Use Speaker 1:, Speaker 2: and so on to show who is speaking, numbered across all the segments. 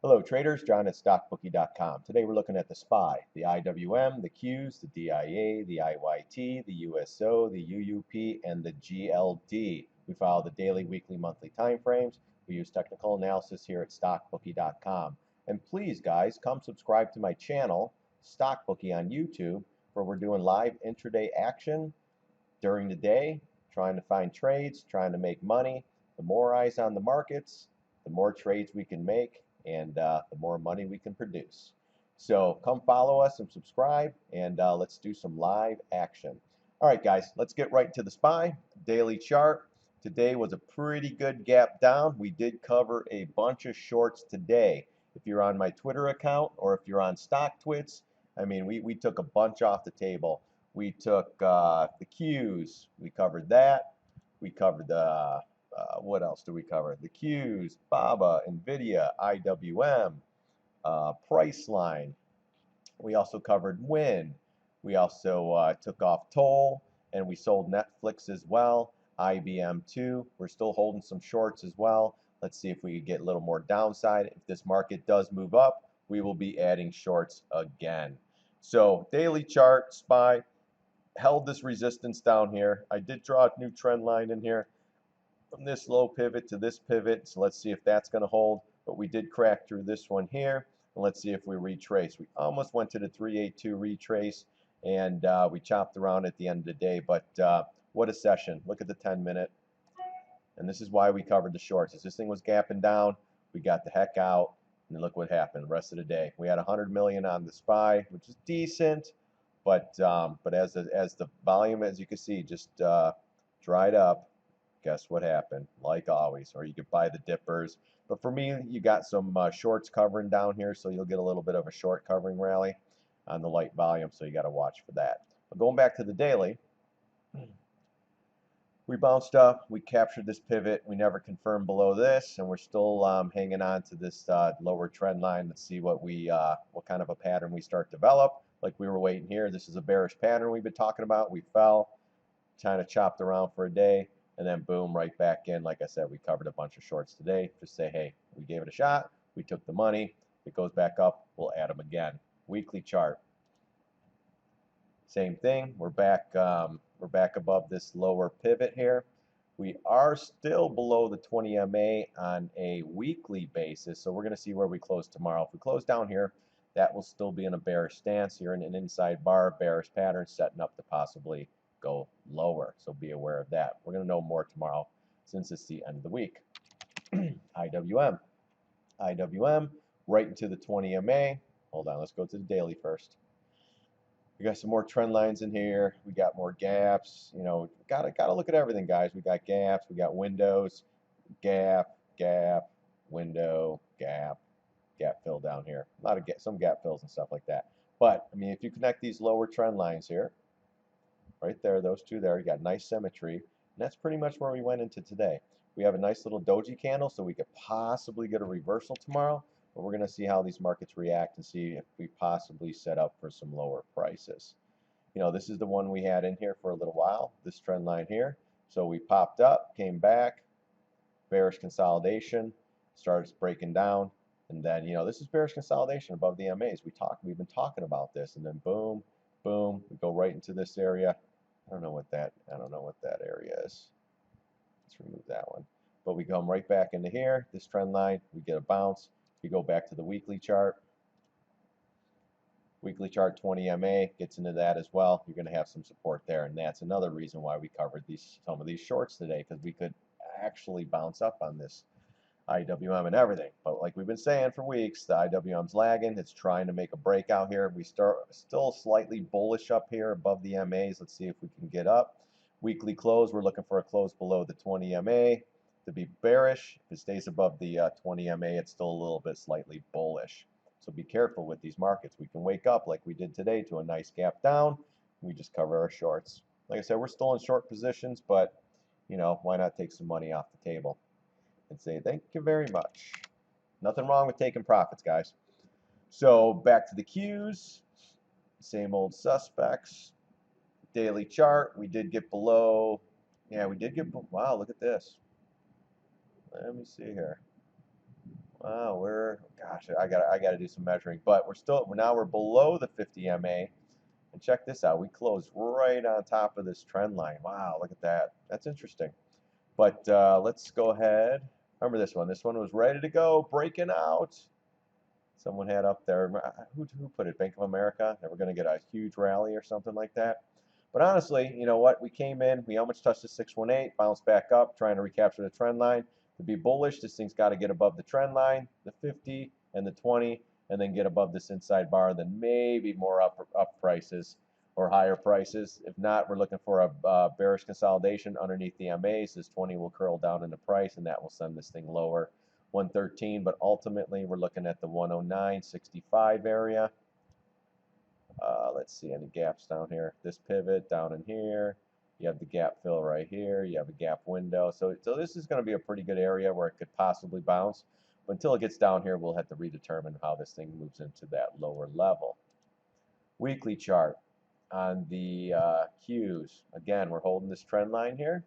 Speaker 1: Hello traders, John at StockBookie.com. Today we're looking at the SPY, the IWM, the Qs, the DIA, the IYT, the USO, the UUP, and the GLD. We follow the daily, weekly, monthly time frames. We use technical analysis here at StockBookie.com. And please guys, come subscribe to my channel, StockBookie on YouTube, where we're doing live intraday action during the day, trying to find trades, trying to make money. The more eyes on the markets, the more trades we can make, and the more money we can produce. So come follow us and subscribe, and let's do some live action. All right, guys, let's get right to the SPY. Daily chart. Today was a pretty good gap down. We did cover a bunch of shorts today. If you're on my Twitter account or if you're on StockTwits, I mean, we took a bunch off the table. We took the Qs. We covered that. We covered the what else do we cover? The Qs, BABA, NVIDIA, IWM, Priceline. We also covered WIN. We also took off Toll, and we sold Netflix as well. IBM too. We're still holding some shorts as well. Let's see if we can get a little more downside. If this market does move up, we will be adding shorts again. So daily chart, SPY, held this resistance down here. I did draw a new trend line in here from this low pivot to this pivot, so let's see if that's going to hold. But we did crack through this one here, and let's see if we retrace. We almost went to the 382 retrace, and we chopped around at the end of the day. But what a session. Look at the 10-minute. And this is why we covered the shorts. As this thing was gapping down, we got the heck out, and look what happened the rest of the day. We had 100 million on the SPY, which is decent, but as the volume, as you can see, just dried up. Guess what happened? Like always, or you could buy the dippers. But for me, you got some shorts covering down here, so you'll get a little bit of a short covering rally on the light volume, so you got to watch for that. But going back to the daily, we bounced up, we captured this pivot, we never confirmed below this, and we're still hanging on to this lower trend line. Let's see what kind of a pattern we start to develop. Like we were waiting here, this is a bearish pattern we've been talking about. We fell, kind of chopped around for a day, and then boom, right back in. Like I said, we covered a bunch of shorts today. Just say, hey, we gave it a shot, we took the money. If it goes back up, we'll add them again. Weekly chart, same thing. We're back above this lower pivot here. We are still below the 20 MA on a weekly basis, so we're going to see where we close tomorrow. If we close down here, that will still be in a bearish stance. You're in an inside bar, bearish pattern, setting up to possibly go lower, so be aware of that. We're going to know more tomorrow since it's the end of the week. IWM right into the 20 MA. Hold on, let's go to the daily first. We got some more trend lines in here. We got more gaps. You know, gotta look at everything, guys. We got gaps, we got windows, gap, window, gap fill down here. A lot of some gap fills and stuff like that. But I mean, if you connect these lower trend lines here, right there, those two there, you got nice symmetry, and that's pretty much where we went into today. We have a nice little doji candle, so we could possibly get a reversal tomorrow, but we're going to see how these markets react and see if we possibly set up for some lower prices. You know, this is the one we had in here for a little while, this trend line here. So we popped up, came back, bearish consolidation, starts breaking down, and then, you know, this is bearish consolidation above the MAs. We've been talking about this, and then boom, boom, we go right into this area. I don't know what that area is. Let's remove that one. But we come right back into here, this trend line, we get a bounce. We go back to the weekly chart. Weekly chart 20 MA gets into that as well. You're going to have some support there, and that's another reason why we covered some of these shorts today, because we could actually bounce up on this IWM and everything. But like we've been saying for weeks, the IWM's lagging. It's trying to make a breakout here. We still slightly bullish up here above the MAs. Let's see if we can get up. Weekly close, we're looking for a close below the 20 MA to be bearish. If it stays above the 20 MA, it's still a little bit slightly bullish. So be careful with these markets. We can wake up like we did today to a nice gap down. We just cover our shorts. Like I said, we're still in short positions, but you know, why not take some money off the table and say thank you very much. Nothing wrong with taking profits, guys. So back to the Qs, same old suspects. Daily chart, we did get below. Yeah, we did get. Wow, look at this. Let me see here. Wow, gosh, I gotta do some measuring, but we're below the 50 MA. And check this out, we closed right on top of this trend line. Wow, look at that. That's interesting. But let's go ahead. Remember this one. This one was ready to go, breaking out. Someone had up there, who put it? Bank of America. They were going to get a huge rally or something like that. But honestly, you know what? We came in, we almost touched the 618, bounced back up, trying to recapture the trend line. To be bullish, this thing's got to get above the trend line, the 50 and the 20, and then get above this inside bar, then maybe more up prices or higher prices. If not, we're looking for a bearish consolidation underneath the MAs. This 20 will curl down in the price, and that will send this thing lower. 113, but ultimately we're looking at the 109.65 area. Let's see any gaps down here. This pivot down in here. You have the gap fill right here. You have a gap window. So this is going to be a pretty good area where it could possibly bounce. But until it gets down here, we'll have to redetermine how this thing moves into that lower level. Weekly chart on the Qs. Again, we're holding this trend line here.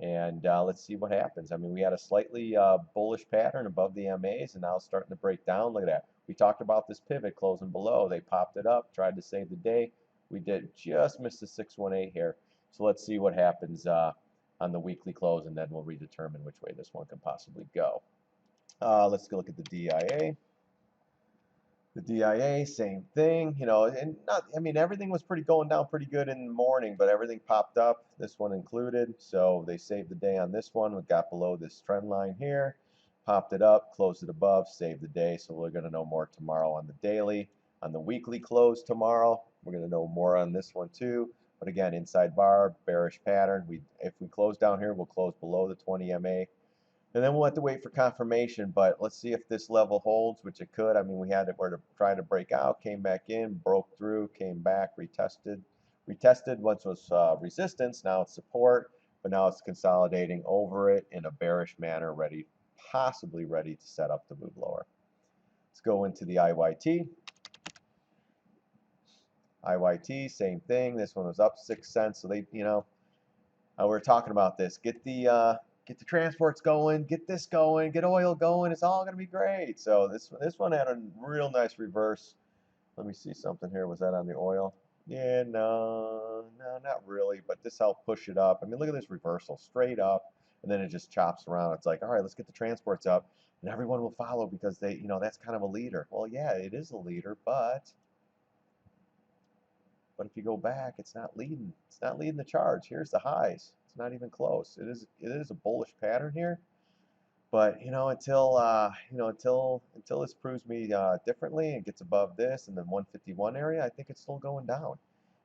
Speaker 1: And let's see what happens. I mean, we had a slightly bullish pattern above the MAs, and now it's starting to break down. Look at that. We talked about this pivot closing below. They popped it up, tried to save the day. We did just miss the 618 here. So let's see what happens on the weekly close, and then we'll redetermine which way this one can possibly go. Let's go look at the DIA. The DIA, same thing, you know, and I mean, everything was going down pretty good in the morning, but everything popped up, this one included. So they saved the day on this one. We got below this trend line here, popped it up, closed it above, saved the day. So we're going to know more tomorrow on the daily. On the weekly close tomorrow, we're going to know more on this one too. But again, inside bar, bearish pattern. If we close down here, we'll close below the 20 MA. And then we'll have to wait for confirmation, but let's see if this level holds, which it could. I mean, we had it where to try to break out, came back in, broke through, came back, retested. Retested once was resistance, now it's support, but now it's consolidating over it in a bearish manner, possibly ready to set up to move lower. Let's go into the IYT. IYT, same thing. This one was up 6 cents, so they, you know, we're talking about this. Get the transports going, get this going, get oil going. It's all going to be great. So this one had a real nice reverse. Let me see something here. Was that on the oil? Yeah, no, not really. But this helped push it up. I mean, look at this reversal, straight up, and then it just chops around. It's like, all right, let's get the transports up, and everyone will follow because they, you know, that's kind of a leader. Well, yeah, it is a leader, but if you go back, it's not leading. It's not leading the charge. Here's the highs. It's not even close. It is a bullish pattern here, but you know, until this proves me differently and gets above this and then 151 area, I think it's still going down.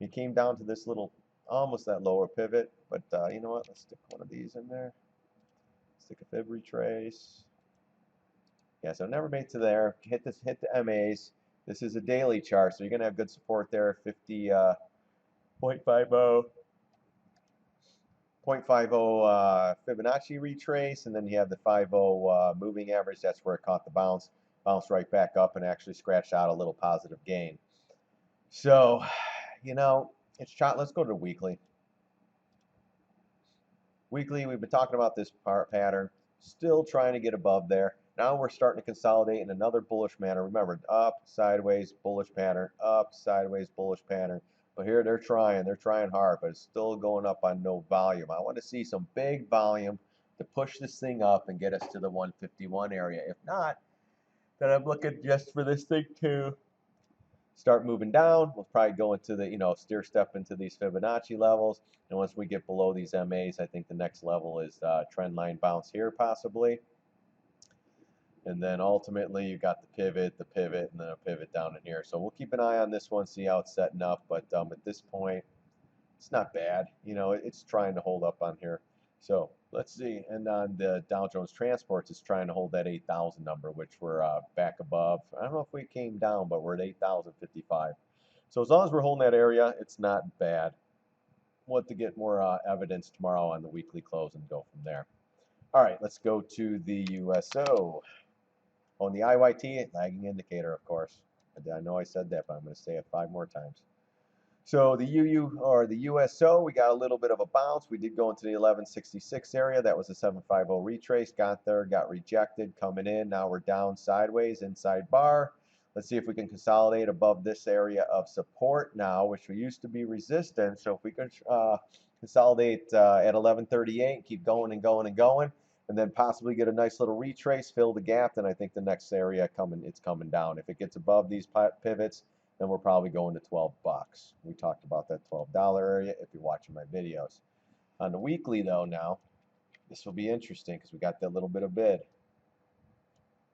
Speaker 1: It came down to this little, almost that lower pivot, but you know what? Let's stick one of these in there. Stick a fib retrace. Yeah, so never made to there. Hit the MAs. This is a daily chart, so you're going to have good support there, 50.50, 0.50 Fibonacci retrace, and then you have the 50 moving average. That's where it caught the bounce. Bounced right back up and actually scratched out a little positive gain. So, you know, it's chart. Let's go to weekly. Weekly, we've been talking about this pattern, still trying to get above there. Now we're starting to consolidate in another bullish manner. Remember, up, sideways, bullish pattern, up, sideways, bullish pattern. But here they're trying hard, but it's still going up on no volume. I want to see some big volume to push this thing up and get us to the 151 area. If not, then I'm looking just for this thing to start moving down. We'll probably go into the, you know, steer step into these Fibonacci levels. And once we get below these MAs, I think the next level is trend line bounce here possibly. And then ultimately you got the pivot, and then a pivot down in here. So we'll keep an eye on this one, see how it's setting up. But at this point, it's not bad. You know, it's trying to hold up on here. So let's see. And on the Dow Jones Transports, it's trying to hold that 8,000 number, which we're back above. I don't know if we came down, but we're at 8,055. So as long as we're holding that area, it's not bad. We'll have to get more evidence tomorrow on the weekly close and go from there. All right, let's go to the USO. On the IYT, lagging indicator, of course. I know I said that, but I'm going to say it 5 more times. So the UU or the USO, we got a little bit of a bounce. We did go into the 1166 area. That was a 750 retrace. Got there, got rejected, coming in. Now we're down sideways, inside bar. Let's see if we can consolidate above this area of support now, which we used to be resistance. So if we can consolidate at 1138, keep going and going and going, and then possibly get a nice little retrace, fill the gap, then I think the next area it's coming down. If it gets above these pivots, then we're probably going to 12 bucks. We talked about that $12 area if you're watching my videos. On the weekly though now, this will be interesting because we got that little bit of bid.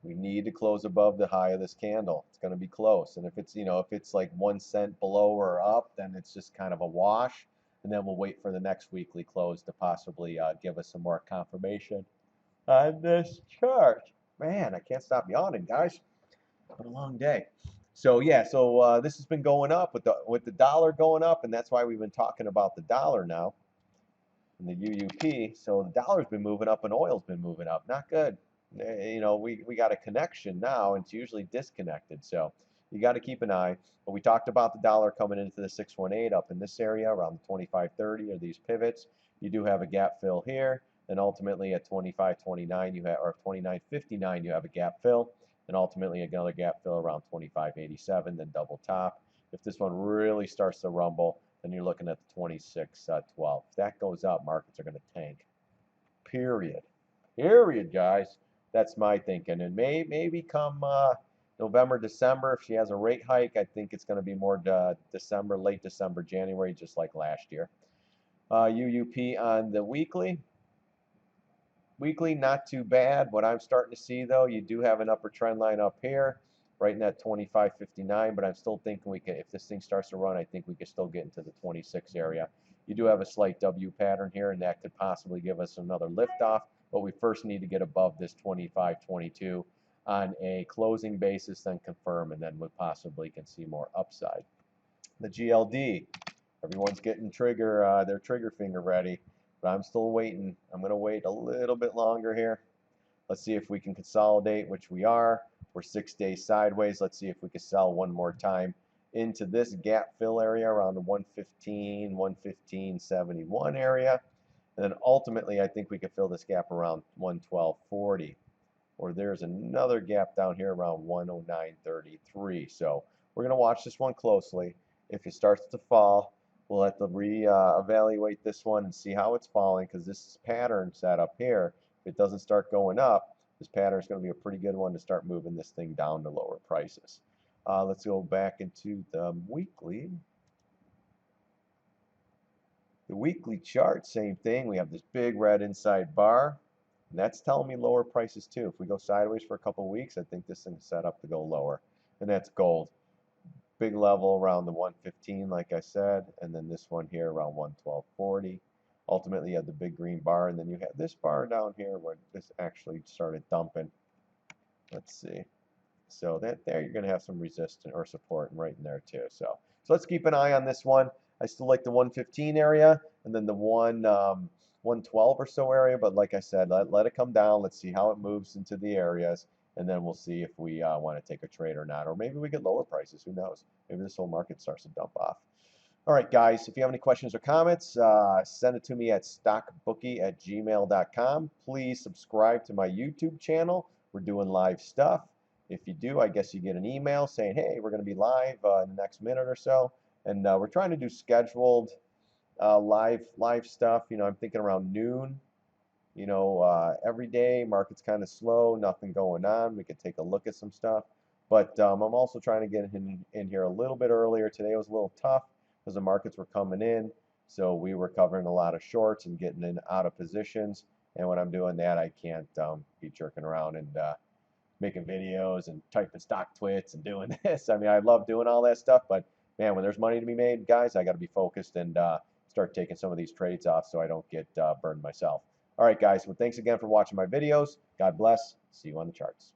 Speaker 1: We need to close above the high of this candle. It's going to be close. And if it's, if it's like 1 cent below or up, then it's just kind of a wash. And then we'll wait for the next weekly close to possibly give us some more confirmation on this chart. Man, I can't stop yawning, guys. What a long day. So yeah, this has been going up with the dollar going up, and that's why we've been talking about the dollar now and the UUP. So the dollar's been moving up and oil's been moving up. Not good. We got a connection now, and it's usually disconnected. So you got to keep an eye. But we talked about the dollar coming into the 618 up in this area around the 25.30 or these pivots. You do have a gap fill here, and ultimately at 25.29 you have, or 29.59 you have a gap fill. And ultimately another gap fill around 25.87, then double top. If this one really starts to rumble, then you're looking at the 26.12. If that goes up, markets are going to tank. Period, guys. That's my thinking. And maybe come November, December, if she has a rate hike, I think it's going to be more December, late December, January, just like last year. UUP on the weekly. Weekly, not too bad. What I'm starting to see, though, you do have an upper trend line up here, right in that 25.59, but I'm still thinking we can, if this thing starts to run, I think we can still get into the 26 area. You do have a slight W pattern here, and that could possibly give us another liftoff, but we first need to get above this 25.22 on a closing basis, then confirm, and then we possibly can see more upside. The GLD, everyone's getting their trigger finger ready. But I'm still waiting. I'm going to wait a little bit longer here. Let's see if we can consolidate, which we are. We're 6 days sideways. Let's see if we can sell one more time into this gap fill area around the 115.71 area. And then ultimately, I think we can fill this gap around 112.40. Or there's another gap down here around 109.33. So we're going to watch this one closely. If it starts to fall, we'll have to evaluate this one and see how it's falling, because this pattern set up here, if it doesn't start going up, this pattern is going to be a pretty good one to start moving this thing down to lower prices. Let's go back into the weekly. The weekly chart, same thing. We have this big red inside bar, and that's telling me lower prices too. If we go sideways for a couple of weeks, I think this thing's set up to go lower, and that's gold. Big level around the 115, like I said, and then this one here around 112.40. Ultimately, you have the big green bar, and then you have this bar down here where this actually started dumping. Let's see. So that there, you're going to have some resistance or support right in there too. So let's keep an eye on this one. I still like the 115 area, and then the 112 or so area. But like I said, let it come down. Let's see how it moves into the areas. And then we'll see if we want to take a trade or not. Or maybe we get lower prices. Who knows? Maybe this whole market starts to dump off. All right, guys. If you have any questions or comments, send it to me at StockBookie@gmail.com. Please subscribe to my YouTube channel. We're doing live stuff. If you do, I guess you get an email saying, hey, we're going to be live in the next minute or so. And we're trying to do scheduled live stuff. I'm thinking around noon. Every day, market's kind of slow, nothing going on. We could take a look at some stuff. But I'm also trying to get in here a little bit earlier. Today was a little tough because the markets were coming in. So we were covering a lot of shorts and getting in out of positions. And when I'm doing that, I can't be jerking around and making videos and typing stock twits and doing this. I mean, I love doing all that stuff. But, man, when there's money to be made, guys, I got to be focused and start taking some of these trades off so I don't get burned myself. All right, guys. Well, thanks again for watching my videos. God bless. See you on the charts.